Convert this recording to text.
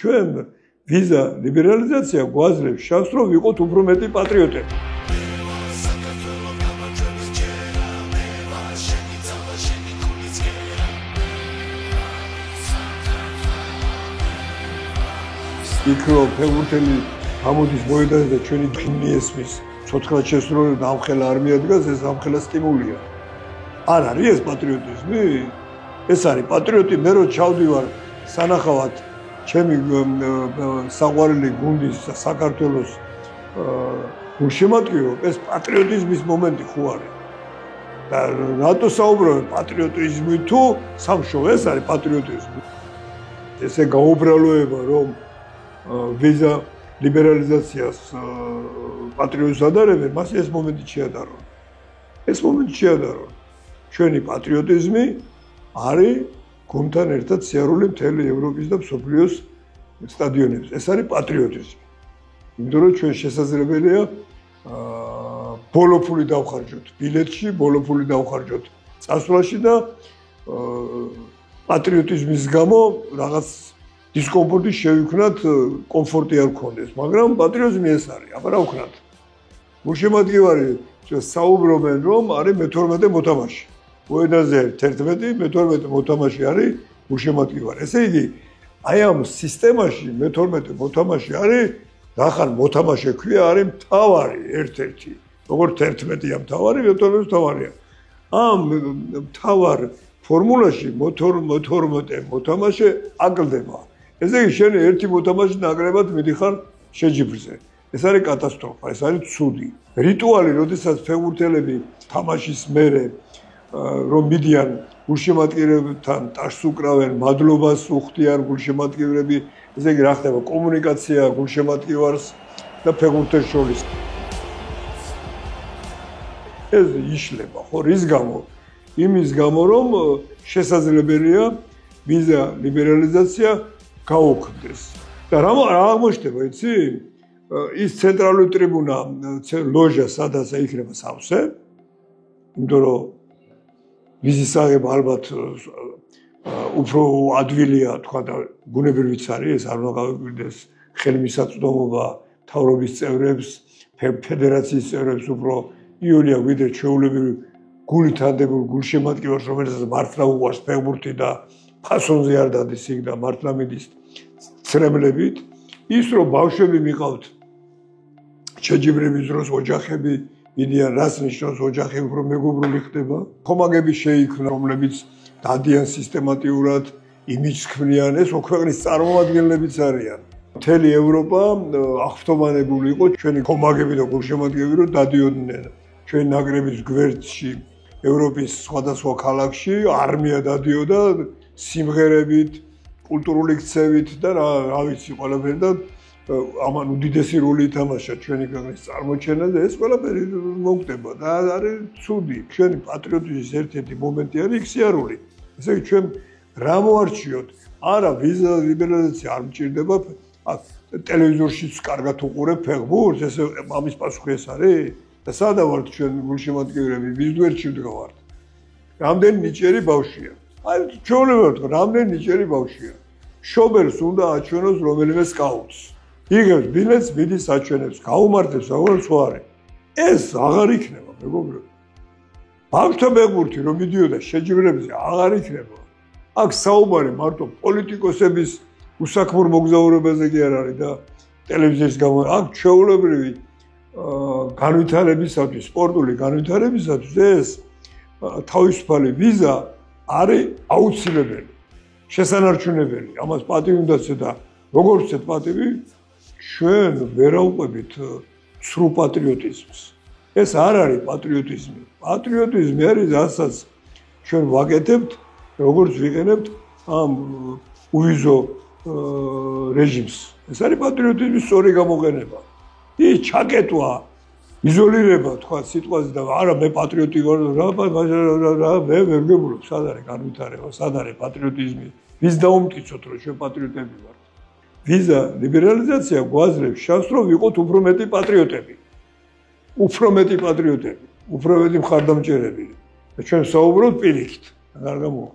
ჩვენ ვიზა ლიბერალიზაცია გვაძლევს შანსს, რომ ვიყოთ უფრო მეტი პატრიოტები. იქ რომ ფეხბურთელი გამოდის მოედანზე და ჩვენი ჰიმნი ესმის, ცოცხლად შესრულებული ამხელა არმია დგას, ეს ამხელა სტიმულია. არ არის ეს პატრიოტიზმი? ეს არის პატრიოტი, მე რო ჩავდივარ სანახავად ჩემი საყვარელი გუნდის საქართველოს გულშემატკივრობ, ეს პატრიოტიზმის მომენტი ხო არის? და რატო საუბრობენ პატრიოტიზმი თუ სამშობლო, ეს არის პატრიოტიზმი. ესე გაუბრალოება, რომ ვიზა ლიბერალიზაციას პატრიოტს ადარებენ, მას ეს მომენტი შეადარონ. ეს მომენტი შეადარონ. ჩვენი პატრიოტიზმი არის გუნდთან ერთად სიარული მთელი ევროპის და მსოფლიოს სტადიონებზე. ეს არის პატრიოტიზმი. იმიტომ რომ ჩვენ შესაძლებელია ბოლო ფული დავხარჯოთ ბილეთში, ბოლო ფული დავხარჯოთ წასვლაში და პატრიოტიზმის გამო რაღაც დისკომფორტი შევიქმნათ, კომფორტი არ გქონდეს, მაგრამ პატრიოტიზმი ეს არის, აბა რა ვქნათ? გულშემატკივარი საუბრობენ, რომ არის მე-12 მოთამაშე. მოედანზე 11, მე-12 მოთამაშე არის გულშემატკივარი. ესე იგი, აი ამ სისტემაში მე-12 მოთამაშე არის, რახან მოთამაშე ქვია, არის მთავარი ერთ-ერთი. როგორც 11-ია მთავარი, მე-12 მთავარია. ამ მთავარ ფორმულაში მე-12 მოთამაშე აკლდება. ესე იგი, შენ ერთი მოთამაშე ნაკრებად მიდიხარ შეჯიბრზე. ეს არის კატასტროფა, ეს არის ცუდი. რიტუალი, როდესაც ფეხბურთელები თამაშის მერე რომ მიდიან გულშემატკივრებთან ტაშს უკრავენ, მადლობას უხდიან გულშემატკივრები, ესე იგი, რა ხდება? კომუნიკაცია გულშემატკივარს და ფეხბურთელს შორის. ეს იშლება, ხო, რის გამო? იმის გამო, რომ შესაძლებელია ვიზა ლიბერალიზაცია გაუქმდეს. და რა აღმოჩნდება, იცი? ის ცენტრალური ტრიბუნა, ლოჟა, სადაც იქნება სავსე, იმიტომ რომ ვიზის აღება ალბათ უფრო ადვილია, თქვა და ბუნებრივიც არის, ეს არ უნდა გავიკვირდეს ხელმისაწვდომობა მთავრობის წევრებს, ფედერაციის წევრებს, უფრო იოლია ვიდრე ჩვეულებრივ გულით ადებულ გულშემატკივარს, რომელსაც მართლა უყვარს ფეხბურთი და ფასონზე არ დადის იქ და მართლა მიდის ცრემლებით, ის რომ ბავშვები მიყავთ შეჯიბრების დროს ოჯახები მიდიან, რას ნიშნავს ოჯახი უფრო მეგობრული ხდება. ხომაგები შეიქმნა, რომლებიც დადიან სისტემატიურად, იმიჯს ქმნიან, ეს ქვეყნის წარმომადგენლებიც არიან. მთელი ევროპა აღფრთოვანებული იყო ჩვენი ხომაგები და გულშემატკივრები, რომ დადიოდნენ ჩვენი ნაკრების გვერდში, ევროპის სხვადასხვა ქალაქში, არმია დადიოდა სიმღერებით, კულტურული ქცევით და რა ვიცი ყველაფერი და ამან უდიდესი როლი ითამაშა ჩვენი ქვეყნის წარმოჩენაზე, ეს ყველაფერი მოხდება და არის ცუდი. ჩვენი პატრიოტიზმის ერთ-ერთი მომენტი არის იქ სიარული. ესე იგი, ჩვენ რა მოარჩიოთ? არა, ვიზა ლიბერალიზაცია არ მჭირდება, ტელევიზორშიც კარგად უყურებ ფეხბურთს, ესე ამის პასუხი ეს არის? და სადა ვართ ჩვენ გულშემატკივრები, ვის გვერდში ვდგავართ? რამდენი ნიჭიერი ბავშვია? აი, ჩვეულებრივად, რამდენი ნიჭიერი ბავშვია? შობერს უნდა აჩვენოს რომელიმე სკაუტს. იგებს ბილეთს, მიდის აჩვენებს, გაუმართლებს, როგორც ხო არის. ეს აღარ იქნება, მეგობრებო. ბავშვთა ფეხბურთი რომ მიდიოდა შეჯიბრებზე, აღარ იქნება. აქ საუბარი მარტო პოლიტიკოსების უსაქმურ მოგზაურობაზე კი არ არის და ტელევიზიის გამო. აქ ჩვეულებრივი განვითარებისათვის, სპორტული განვითარებისათვის ეს თავისუფალი ვიზა არის აუცილებელი, შესანარჩუნებელი. ამას პატივი უნდა ცედა, როგორც ცეთ პატივი, ჩვენ ვერაუყვებით ცრუ პატრიოტიზმს. ეს არ არის პატრიოტიზმი. პატრიოტიზმი არის რასაც ჩვენ ვაკეთებთ, როგორც ვიყენებთ ამ უვიზო რეჟიმს. ეს არის პატრიოტიზმის სწორი გამოყენება. ის ჩაკეტვა, იზოლირება, თქვა სიტყვაზე და არა მე პატრიოტი ვარ, რა მე ვერ გებულობ, სად არის განვითარება, სად არის პატრიოტიზმი? ვის დაუმტკიცოთ, რომ ჩვენ პატრიოტები ვართ? ვიზა ლიბერალიზაცია გვაძლევს შანსს, რომ ვიყოთ უფრო მეტი პატრიოტები. უფრო მეტი პატრიოტები, უფრო მეტი მხარდამჭერები. და ჩვენ საუბრობთ პირიქით. არ გამოვა.